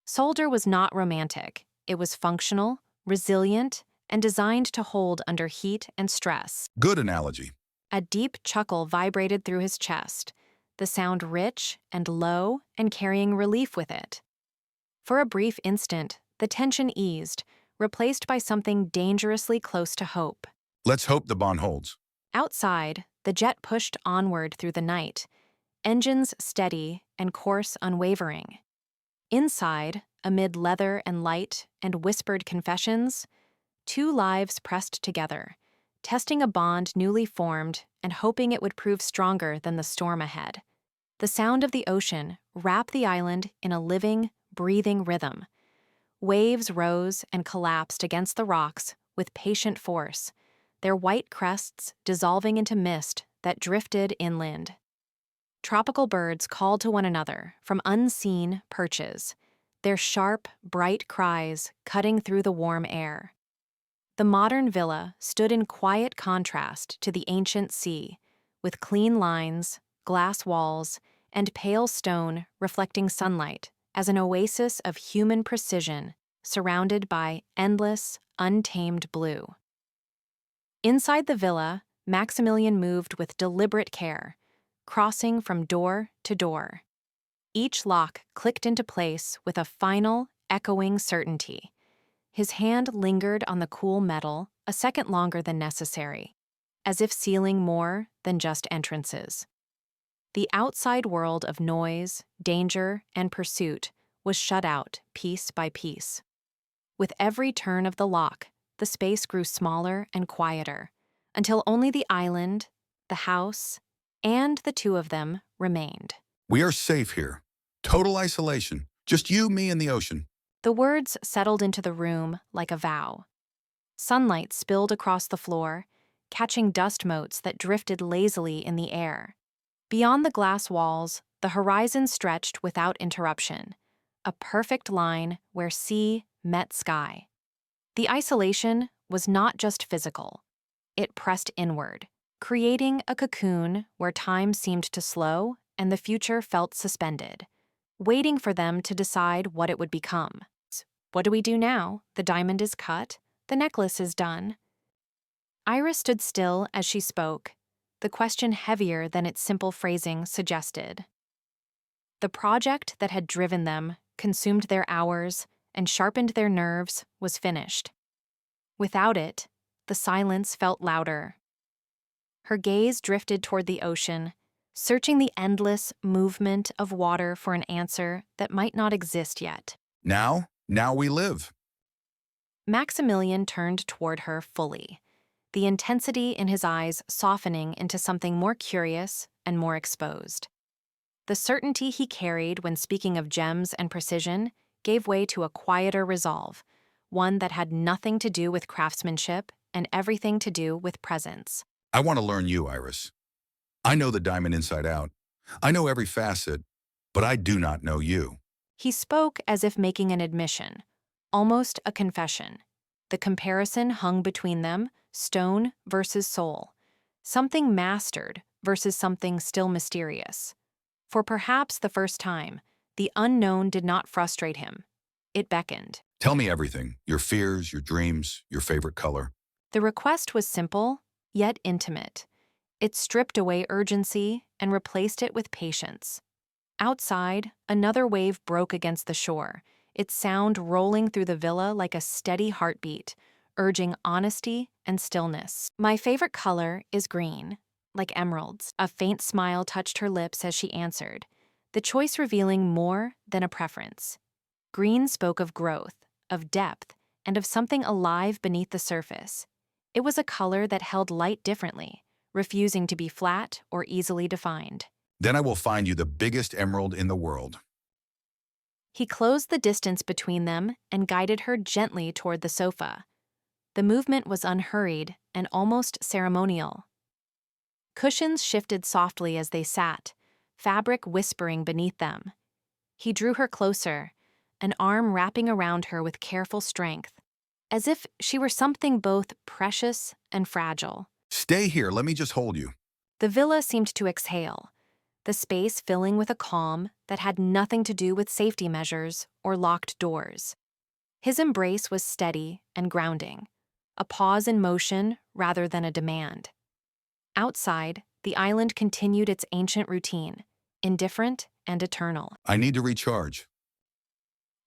Solder was not romantic. It was functional, resilient, and designed to hold under heat and stress. Good analogy. A deep chuckle vibrated through his chest, the sound rich and low and carrying relief with it. For a brief instant, the tension eased, replaced by something dangerously close to hope. Let's hope the bond holds. Outside, the jet pushed onward through the night, engines steady and course unwavering. Inside, amid leather and light and whispered confessions, two lives pressed together, testing a bond newly formed and hoping it would prove stronger than the storm ahead. The sound of the ocean wrapped the island in a living, breathing rhythm. Waves rose and collapsed against the rocks with patient force, their white crests dissolving into mist that drifted inland. Tropical birds called to one another from unseen perches, their sharp, bright cries cutting through the warm air. The modern villa stood in quiet contrast to the ancient sea, with clean lines, glass walls, and pale stone reflecting sunlight as an oasis of human precision surrounded by endless, untamed blue. Inside the villa, Maximilian moved with deliberate care, crossing from door to door. Each lock clicked into place with a final, echoing certainty. His hand lingered on the cool metal, a second longer than necessary, as if sealing more than just entrances. The outside world of noise, danger, and pursuit was shut out piece by piece. With every turn of the lock, the space grew smaller and quieter, until only the island, the house, and the two of them remained. We are safe here. Total isolation. Just you, me, and the ocean. The words settled into the room like a vow. Sunlight spilled across the floor, catching dust motes that drifted lazily in the air. Beyond the glass walls, the horizon stretched without interruption, a perfect line where sea met sky. The isolation was not just physical. It pressed inward, creating a cocoon where time seemed to slow and the future felt suspended, waiting for them to decide what it would become. What do we do now? The diamond is cut. The necklace is done. Iris stood still as she spoke, the question heavier than its simple phrasing suggested. The project that had driven them, consumed their hours, and sharpened their nerves was finished. Without it, the silence felt louder. Her gaze drifted toward the ocean, searching the endless movement of water for an answer that might not exist yet. Now we live. Maximilian turned toward her fully, the intensity in his eyes softening into something more curious and more exposed. The certainty he carried when speaking of gems and precision gave way to a quieter resolve, one that had nothing to do with craftsmanship and everything to do with presence. I want to learn you, Iris. I know the diamond inside out. I know every facet, but I do not know you. He spoke as if making an admission, almost a confession. The comparison hung between them, stone versus soul, something mastered versus something still mysterious. For perhaps the first time, the unknown did not frustrate him. It beckoned. Tell me everything, your fears, your dreams, your favorite color. The request was simple, yet intimate. It stripped away urgency and replaced it with patience. Outside, another wave broke against the shore, its sound rolling through the villa like a steady heartbeat, urging honesty and stillness. My favorite color is green, like emeralds. A faint smile touched her lips as she answered, the choice revealing more than a preference. Green spoke of growth, of depth, and of something alive beneath the surface. It was a color that held light differently, refusing to be flat or easily defined. Then I will find you the biggest emerald in the world. He closed the distance between them and guided her gently toward the sofa. The movement was unhurried and almost ceremonial. Cushions shifted softly as they sat, fabric whispering beneath them. He drew her closer, an arm wrapping around her with careful strength, as if she were something both precious and fragile. Stay here, let me just hold you. The villa seemed to exhale, the space filling with a calm that had nothing to do with safety measures or locked doors. His embrace was steady and grounding, a pause in motion rather than a demand. Outside, the island continued its ancient routine, indifferent and eternal. I need to recharge.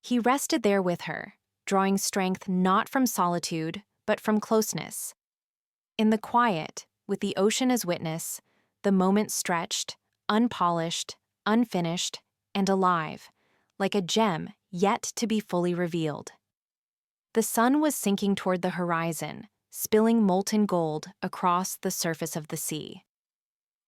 He rested there with her, drawing strength not from solitude, but from closeness. In the quiet, with the ocean as witness, the moment stretched, unpolished, unfinished, and alive, like a gem yet to be fully revealed. The sun was sinking toward the horizon, spilling molten gold across the surface of the sea.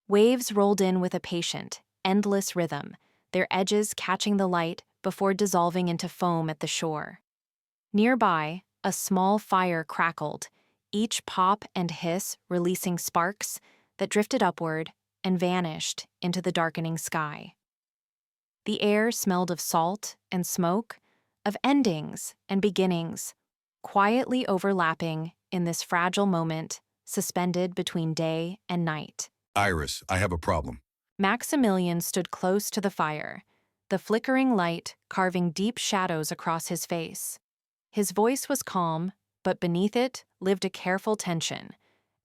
Waves rolled in with a patient, endless rhythm, their edges catching the light before dissolving into foam at the shore. Nearby, a small fire crackled, each pop and hiss releasing sparks that drifted upward and vanished into the darkening sky. The air smelled of salt and smoke, of endings and beginnings, quietly overlapping in this fragile moment suspended between day and night. Iris, I have a problem. Maximilian stood close to the fire, the flickering light carving deep shadows across his face. His voice was calm, but beneath it lived a careful tension,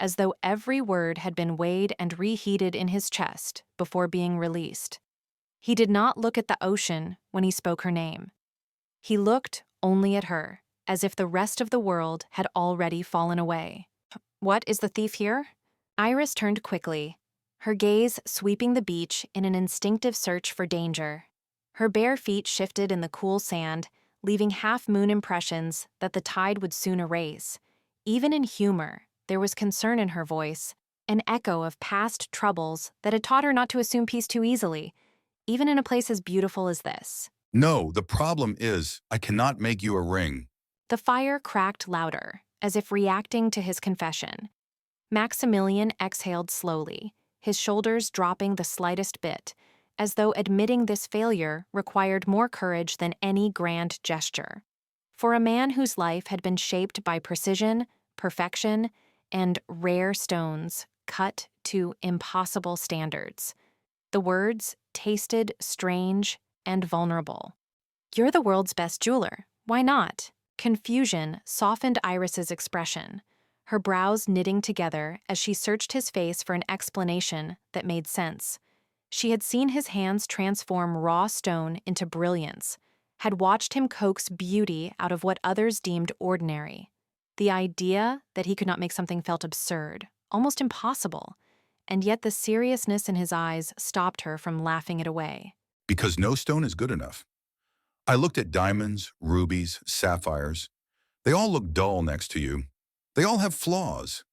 as though every word had been weighed and reheated in his chest before being released. He did not look at the ocean when he spoke her name. He looked only at her, as if the rest of the world had already fallen away. What, is the thief here? Iris turned quickly, her gaze sweeping the beach in an instinctive search for danger. Her bare feet shifted in the cool sand, leaving half-moon impressions that the tide would soon erase. Even in humor, there was concern in her voice, an echo of past troubles that had taught her not to assume peace too easily, even in a place as beautiful as this. No, the problem is, I cannot make you a ring. The fire cracked louder, as if reacting to his confession. Maximilian exhaled slowly, his shoulders dropping the slightest bit, as though admitting this failure required more courage than any grand gesture. For a man whose life had been shaped by precision, perfection, and rare stones cut to impossible standards, the words tasted strange and vulnerable. "You're the world's best jeweler. Why not?" Confusion softened Iris's expression, her brows knitting together as she searched his face for an explanation that made sense. She had seen his hands transform raw stone into brilliance, had watched him coax beauty out of what others deemed ordinary. The idea that he could not make something felt absurd, almost impossible, and yet the seriousness in his eyes stopped her from laughing it away. Because no stone is good enough. I looked at diamonds, rubies, sapphires. They all look dull next to you. They all have flaws.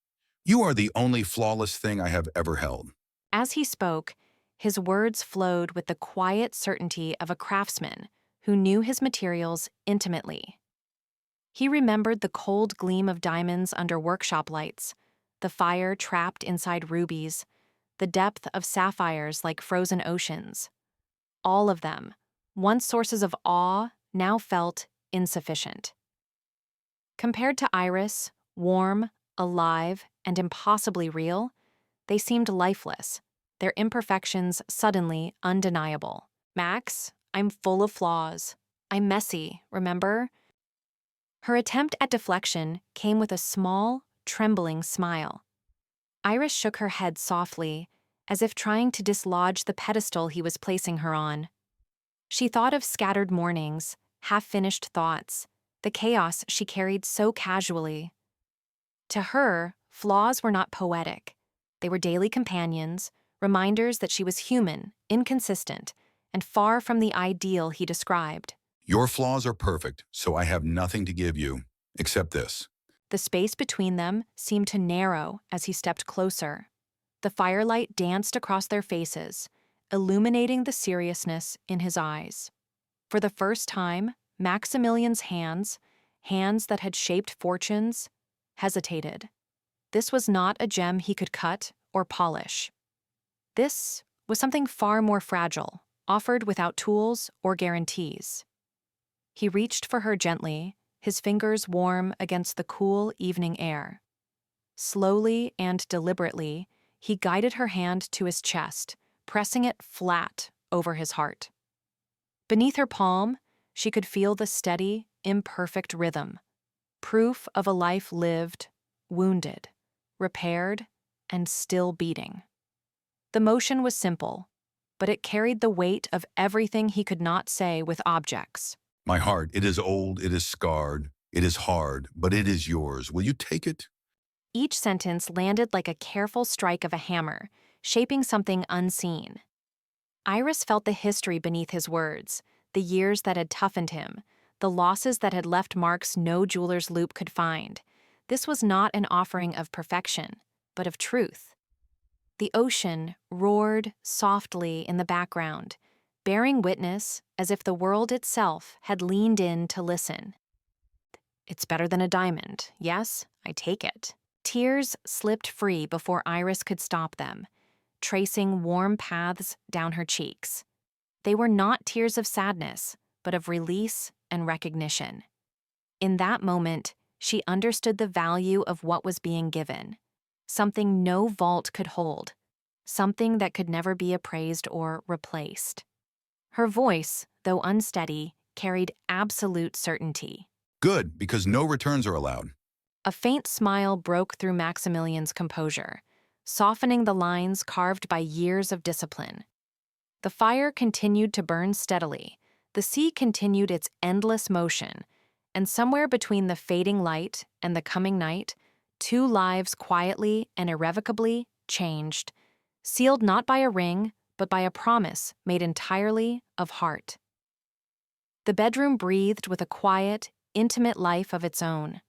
You are the only flawless thing I have ever held. As he spoke, his words flowed with the quiet certainty of a craftsman who knew his materials intimately. He remembered the cold gleam of diamonds under workshop lights, the fire trapped inside rubies, the depth of sapphires like frozen oceans. All of them, once sources of awe, now felt insufficient. Compared to Iris, warm, alive, and impossibly real, they seemed lifeless, their imperfections suddenly undeniable. "Max, I'm full of flaws. I'm messy, remember?" Her attempt at deflection came with a small, trembling smile. Iris shook her head softly, as if trying to dislodge the pedestal he was placing her on. She thought of scattered mornings, half-finished thoughts, the chaos she carried so casually. To her, flaws were not poetic. They were daily companions, reminders that she was human, inconsistent, and far from the ideal he described. Your flaws are perfect, so I have nothing to give you, except this. The space between them seemed to narrow as he stepped closer. The firelight danced across their faces, illuminating the seriousness in his eyes. For the first time, Maximilian's hands that had shaped fortunes, hesitated. This was not a gem he could cut or polish. This was something far more fragile, offered without tools or guarantees. He reached for her gently, his fingers warm against the cool evening air. Slowly and deliberately, he guided her hand to his chest, pressing it flat over his heart. Beneath her palm, she could feel the steady, imperfect rhythm, proof of a life lived, wounded, repaired, and still beating. The motion was simple, but it carried the weight of everything he could not say with objects. My heart, it is old, it is scarred, it is hard, but it is yours. Will you take it? Each sentence landed like a careful strike of a hammer, shaping something unseen. Iris felt the history beneath his words, the years that had toughened him, the losses that had left marks no jeweler's loupe could find. This was not an offering of perfection, but of truth. The ocean roared softly in the background, bearing witness as if the world itself had leaned in to listen. "It's better than a diamond, yes? I take it." Tears slipped free before Iris could stop them, tracing warm paths down her cheeks. They were not tears of sadness, but of release and recognition. In that moment, she understood the value of what was being given, something no vault could hold, something that could never be appraised or replaced. Her voice, though unsteady, carried absolute certainty. Good, because no returns are allowed. A faint smile broke through Maximilian's composure, softening the lines carved by years of discipline. The fire continued to burn steadily, the sea continued its endless motion, And somewhere between the fading light and the coming night, two lives quietly and irrevocably changed, sealed not by a ring, but by a promise made entirely of heart. The bedroom breathed with a quiet, intimate life of its own.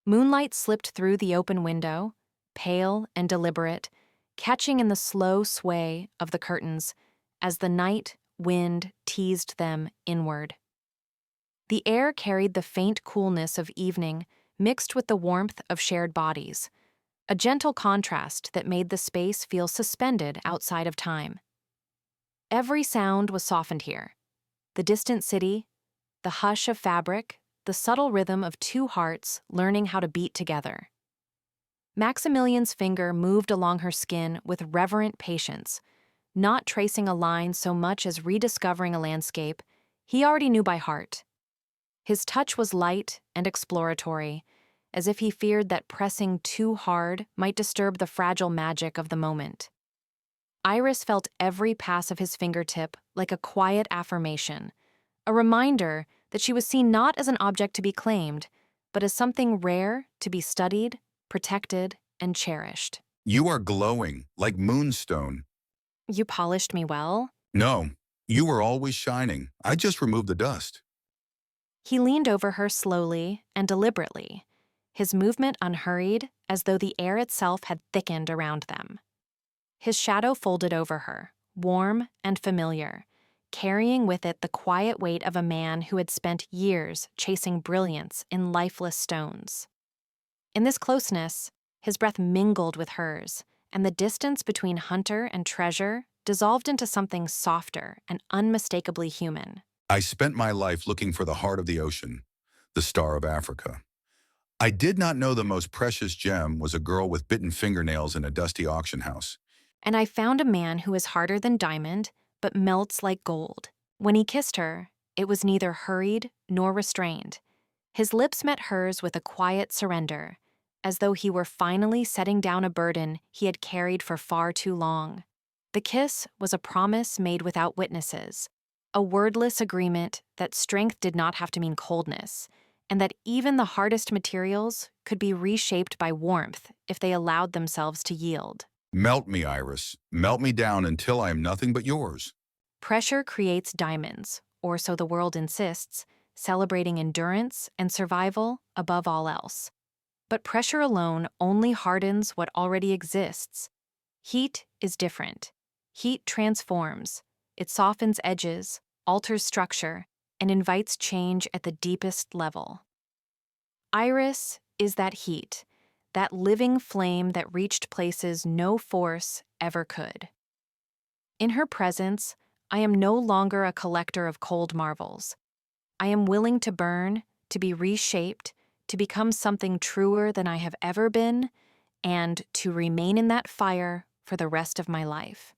Moonlight slipped through the open window, pale and deliberate, catching in the slow sway of the curtains as the night wind teased them inward. The air carried the faint coolness of evening mixed with the warmth of shared bodies, a gentle contrast that made the space feel suspended outside of time. Every sound was softened here. The distant city, the hush of fabric, the subtle rhythm of two hearts learning how to beat together. Maximilian's finger moved along her skin with reverent patience, not tracing a line so much as rediscovering a landscape he already knew by heart. His touch was light and exploratory, as if he feared that pressing too hard might disturb the fragile magic of the moment. Iris felt every pass of his fingertip like a quiet affirmation, a reminder that she was seen not as an object to be claimed, but as something rare to be studied, protected, and cherished. You are glowing, like moonstone. You polished me well. No, you were always shining. I just removed the dust. He leaned over her slowly and deliberately, his movement unhurried, as though the air itself had thickened around them. His shadow folded over her, warm and familiar, carrying with it the quiet weight of a man who had spent years chasing brilliance in lifeless stones. In this closeness, his breath mingled with hers, and the distance between hunter and treasure dissolved into something softer and unmistakably human. I spent my life looking for the heart of the ocean, the star of Africa. I did not know the most precious gem was a girl with bitten fingernails in a dusty auction house. And I found a man who is harder than diamond, but melts like gold. When he kissed her, it was neither hurried nor restrained. His lips met hers with a quiet surrender, as though he were finally setting down a burden he had carried for far too long. The kiss was a promise made without witnesses, a wordless agreement that strength did not have to mean coldness, and that even the hardest materials could be reshaped by warmth if they allowed themselves to yield. Melt me, Iris. Melt me down until I am nothing but yours. Pressure creates diamonds, or so the world insists, celebrating endurance and survival above all else. But pressure alone only hardens what already exists. Heat is different. Heat transforms. It softens edges, alters structure, and invites change at the deepest level. Iris is that heat, that living flame that reached places no force ever could. In her presence, I am no longer a collector of cold marvels. I am willing to burn, to be reshaped, to become something truer than I have ever been, and to remain in that fire for the rest of my life.